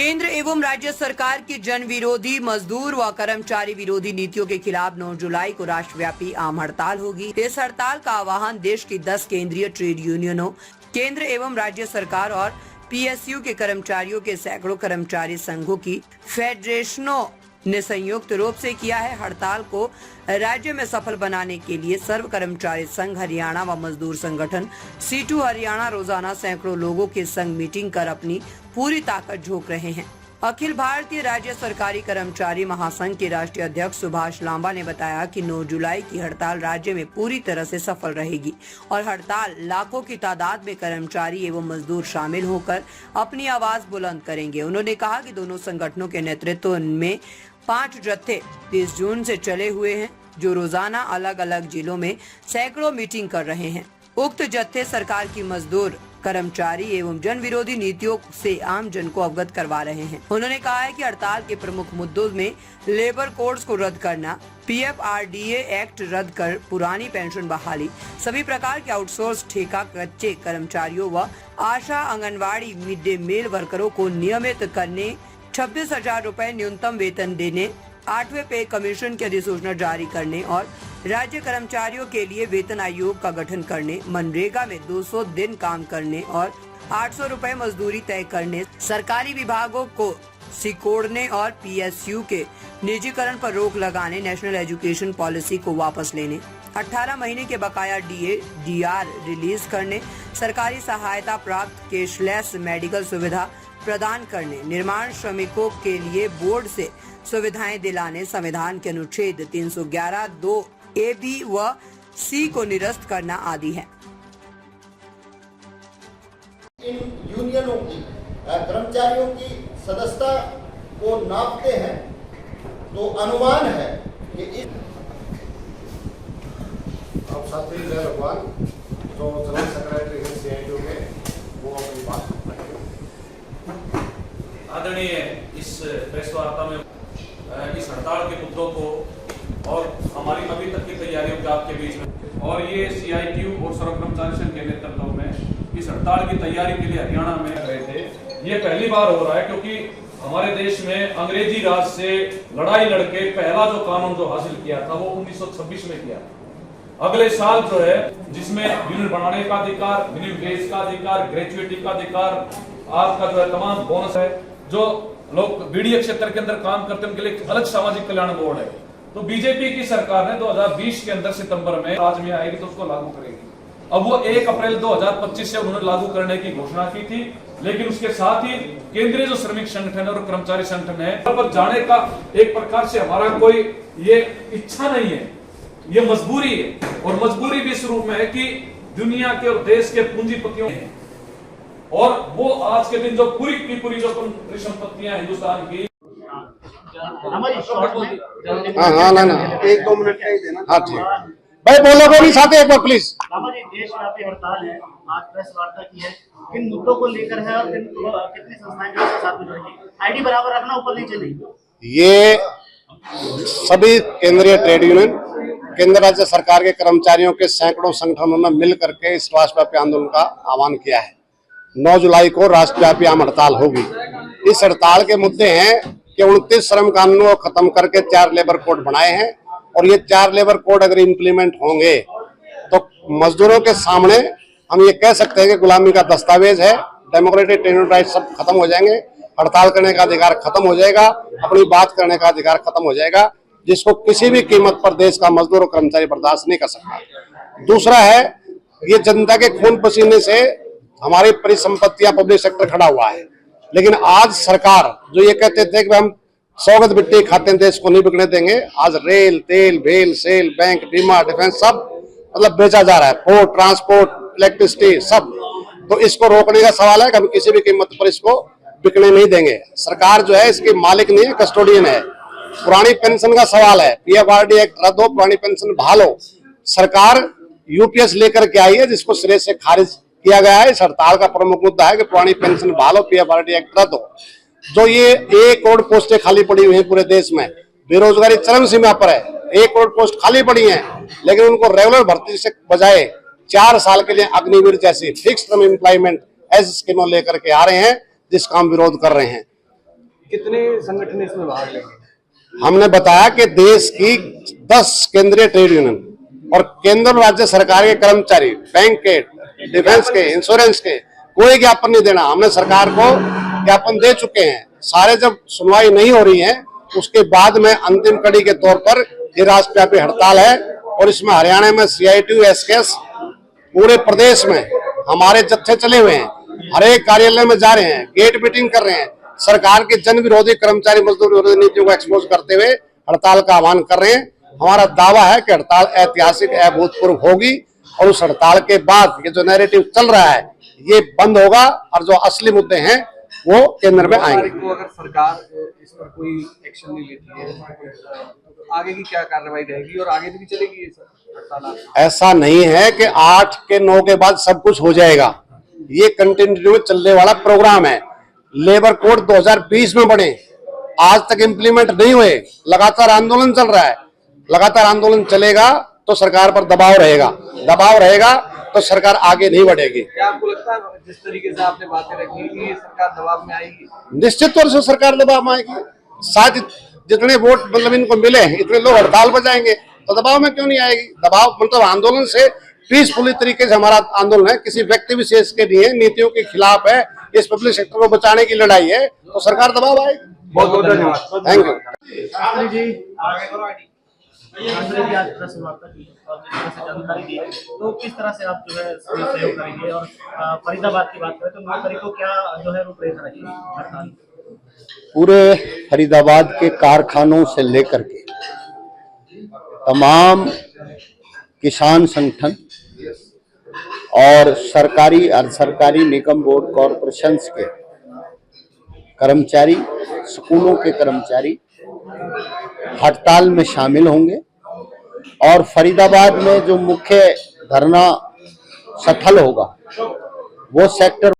केंद्र एवं राज्य सरकार की जन विरोधी, मजदूर व कर्मचारी विरोधी नीतियों के खिलाफ 9 जुलाई को राष्ट्रव्यापी आम हड़ताल होगी। इस हड़ताल का आह्वान देश की 10 केंद्रीय ट्रेड यूनियनों, केंद्र एवं राज्य सरकार और पीएसयू के कर्मचारियों के सैकड़ों कर्मचारी संघों की फेडरेशनों ने संयुक्त रूप से किया है। हड़ताल को राज्य में सफल बनाने के लिए सर्व कर्मचारी संघ हरियाणा व मजदूर संगठन C2 हरियाणा रोजाना सैकड़ों लोगों के संग मीटिंग कर अपनी पूरी ताकत झोंक रहे हैं। अखिल भारतीय राज्य सरकारी कर्मचारी महासंघ के राष्ट्रीय अध्यक्ष सुभाष लांबा ने बताया कि 9 जुलाई की हड़ताल राज्य में पूरी तरह से सफल रहेगी और हड़ताल लाखों की तादाद में कर्मचारी एवं मजदूर शामिल होकर अपनी आवाज बुलंद करेंगे। उन्होंने कहा कि दोनों संगठनों के नेतृत्व में 5 जत्थे 30 जून से चले हुए हैं, जो रोजाना अलग अलग जिलों में सैकड़ों मीटिंग कर रहे हैं। उक्त जत्थे सरकार की मजदूर, कर्मचारी एवं जन विरोधी नीतियों से आम जन को अवगत करवा रहे हैं। उन्होंने कहा है कि हड़ताल के प्रमुख मुद्दों में लेबर कोड्स को रद्द करना, PFRDA एक्ट रद्द कर पुरानी पेंशन बहाली, सभी प्रकार के आउटसोर्स, ठेका, कच्चे कर्मचारियों व आशा, आंगनवाड़ी, मिड डे मील वर्करों को नियमित करने, 26,000 रुपए न्यूनतम वेतन देने, 8वें पे कमीशन की अधिसूचना जारी करने और राज्य कर्मचारियों के लिए वेतन आयोग का गठन करने, मनरेगा में 200 दिन काम करने और 800 रुपए मजदूरी तय करने, सरकारी विभागों को सिकोड़ने और PSU के निजीकरण पर रोक लगाने, नेशनल एजुकेशन पॉलिसी को वापस लेने, 18 महीने के बकाया DA/DR रिलीज करने, सरकारी सहायता प्राप्त कैशलेस मेडिकल सुविधा प्रदान करने, निर्माण श्रमिकों के लिए बोर्ड से सुविधाएं दिलाने, संविधान के अनुच्छेद 311, 2A, B व C को निरस्त करना आदि है। इन यूनियनों की कर्मचारियों की सदस्यता को नापते हैं तो अनुमान है कि अब साथी जय भगवान जो जनरल सेक्रेटरी हैं CITU के, वो अपनी बात रखेंगे। आदरणीय इस प्रेस वार्ता में इस हड़ताल के मुद्दों को और हमारी अभी तक की तैयारियों के आपके बीच में, और ये CITU और सर्व कर्मचारी संघ के नेतृत्व में इस हड़ताल की तैयारी के लिए हरियाणा में गए थे। ये पहली बार हो रहा है क्योंकि हमारे देश में अंग्रेजी राज से लड़ाई लड़के पहला जो कानून जो हासिल किया था वो 1926 में किया। अगले साल जो है जिसमें यूनियन बनाने का अधिकार, मिनिमम वेज का अधिकार, ग्रेजुएटी का अधिकार, आपका जो है तमाम बोनस है, जो लोग बीडीए क्षेत्र के अंदर काम करते हैं उनके लिए अलग सामाजिक कल्याण बोर्ड है। तो बीजेपी की सरकार ने 2020 के अंदर सितंबर में राज्य में आएगी तो उसको लागू करेगी। अब वो 1 अप्रैल 2025 से उन्होंने लागू करने की घोषणा की थी, लेकिन उसके साथ ही केंद्रीय जो श्रमिक संगठन और कर्मचारी संगठन है पर जाने का एक प्रकार से हमारा कोई ये इच्छा नहीं है, ये मजबूरी है। और मजबूरी भी इस रूप में है कि दुनिया के और देश के पूंजीपतियों हैं, और वो आज के दिन जो पूरी की पूरी जो परिसंपत्तियां हिंदुस्तान की ना 1-2 मिनट का ही देना। हाँ ठीक भाई, बोलोगे नहीं साथ एक बार प्लीज। देशव्यापी हड़ताल है, आज प्रेस वार्ता की है, किन मुद्दों को लेकर है और कितनी संस्थाएं जो साथ में जुड़ेंगी? आईडी बराबर रखना, ऊपर नीचे नहीं। ये सभी केंद्रीय ट्रेड यूनियन, केंद्र राज्य सरकार के कर्मचारियों के सैकड़ों संगठनों ने मिल करके इस राष्ट्रव्यापी आंदोलन का आह्वान किया है। 9 जुलाई को राष्ट्रव्यापी आम हड़ताल होगी। इस हड़ताल के मुद्दे हैं कि 29 श्रम कानूनों को खत्म करके 4 लेबर कोड बनाए हैं, और ये 4 लेबर कोड अगर इम्प्लीमेंट होंगे तो मजदूरों के सामने हम ये कह सकते हैं कि गुलामी का दस्तावेज है, डेमोक्रेटिक ट्रेड राइट सब खत्म हो जाएंगे, हड़ताल करने का अधिकार खत्म हो जाएगा, अपनी बात करने का अधिकार खत्म हो जाएगा, जिसको किसी भी कीमत पर देश का मजदूर और कर्मचारी बर्दाश्त नहीं कर सकता। दूसरा है, ये जनता के खून पसीने से हमारी परिसंपत्तियां, पब्लिक सेक्टर खड़ा हुआ है, लेकिन आज सरकार जो ये कहते थे कि हम सौगत बिट्टी खाते हैं, देश को नहीं बिकने देंगे, आज रेल, तेल, भेल, सेल, बैंक, बीमा, डिफेंस सब मतलब बेचा जा रहा है, पोर्ट, ट्रांसपोर्ट, इलेक्ट्रिसिटी सब। तो इसको रोकने का सवाल है कि हम किसी भी कीमत पर इसको बिकने नहीं देंगे। सरकार जो है इसकी मालिक नहीं है, कस्टोडियन है। पुरानी पेंशन का सवाल है, PFRDA एक्ट रद्द हो, पुरानी पेंशन बहाल हो। सरकार UPS लेकर के आई है, जिसको सिरे से खारिज किया गया है। इस हड़ताल का प्रमुख मुद्दा है कि पुरानी पेंशन बहाल हो, PFRDA एक्ट रद्द हो। जो ये 1 करोड़ पोस्टें खाली पड़ी हुई हैं पूरे देश में, बेरोजगारी चरम सीमा पर है, 1 करोड़ पोस्ट खाली पड़ी हैं, लेकिन उनको रेगुलर भर्ती से बजाय 4 साल के लिए अग्निवीर जैसी फिक्स टर्म एम्प्लॉयमेंट ऐसी स्कीमों लेकर के आ रहे हैं, जिसका हम विरोध कर रहे हैं। कितने संगठन इसमें भाग लेंगे? हमने बताया कि देश की 10 केंद्रीय ट्रेड यूनियन और केंद्र और राज्य सरकार के कर्मचारी, बैंक के, डिफेंस के, इंश्योरेंस के, कोई ज्ञापन नहीं देना। हमने सरकार को ज्ञापन दे चुके हैं। सारे जब सुनवाई नहीं हो रही है उसके बाद में अंतिम कड़ी के तौर पर ये राष्ट्रव्यापी हड़ताल है और इसमें हरियाणा में CITU, SKS पूरे प्रदेश में हमारे जत्थे चले हुए हैं, हर एक कार्यालय में जा रहे हैं, गेट मीटिंग कर रहे हैं, सरकार के जन विरोधी, कर्मचारी मजदूर विरोधी नीतियों को एक्सपोज करते हुए हड़ताल का आह्वान कर रहे हैं। हमारा दावा है कि हड़ताल ऐतिहासिक, अभूतपूर्व होगी और उस हड़ताल के बाद ये जो नैरेटिव चल रहा है ये बंद होगा और जो असली मुद्दे हैं वो केंद्र में आएंगे। अगर सरकार इस पर कोई एक्शन नहीं लेती है तो आगे की क्या कार्रवाई रहेगी और आगे भी चलेगी ये हड़ताल? ऐसा नहीं है कि 8 के 9 के बाद सब कुछ हो जाएगा। ये कंटिन्यू चलने वाला प्रोग्राम है। लेबर कोड 2020 में बने, आज तक इम्प्लीमेंट नहीं हुए, लगातार आंदोलन चल रहा है। लगातार आंदोलन चलेगा तो सरकार पर दबाव रहेगा तो सरकार आगे नहीं बढ़ेगी। क्या आपको लगता है जिस तरीके से आपने बातें रखी कि ये सरकार दबाव में आएगी? निश्चित तौर से सरकार दबाव में आएगी। शायद जितने वोट मतलब इनको मिले इतने लोग हड़ताल पर जाएंगे तो दबाव में क्यों नहीं आएगी? दबाव मतलब आंदोलन से पीसफुली तरीके से हमारा आंदोलन है, किसी व्यक्ति विशेष के लिए नीतियों के खिलाफ है, इस पब्लिक सेक्टर को बचाने की लड़ाई है तो सरकार दबाव आएगी। बहुत बहुत धन्यवाद। Thank you. मंत्री जी आज प्रेस वार्ता की और जिस तरह से जानकारी दी, तो किस तरह से आप जो है सहयोग करेंगे? और फरीदाबाद की बात करें तो 9 तारीख को क्या जो है रूपरेखा रहेगी हड़ताल? पूरे फरीदाबाद के कारखानों से लेकर के तमाम किसान संगठन और सरकारी, अर्ध सरकारी, निगम, बोर्ड, कॉरपोरेशंस के कर्मचारी, स्कूलों के कर्मचारी हड़ताल में शामिल होंगे और फरीदाबाद में जो मुख्य धरना स्थल होगा वो सेक्टर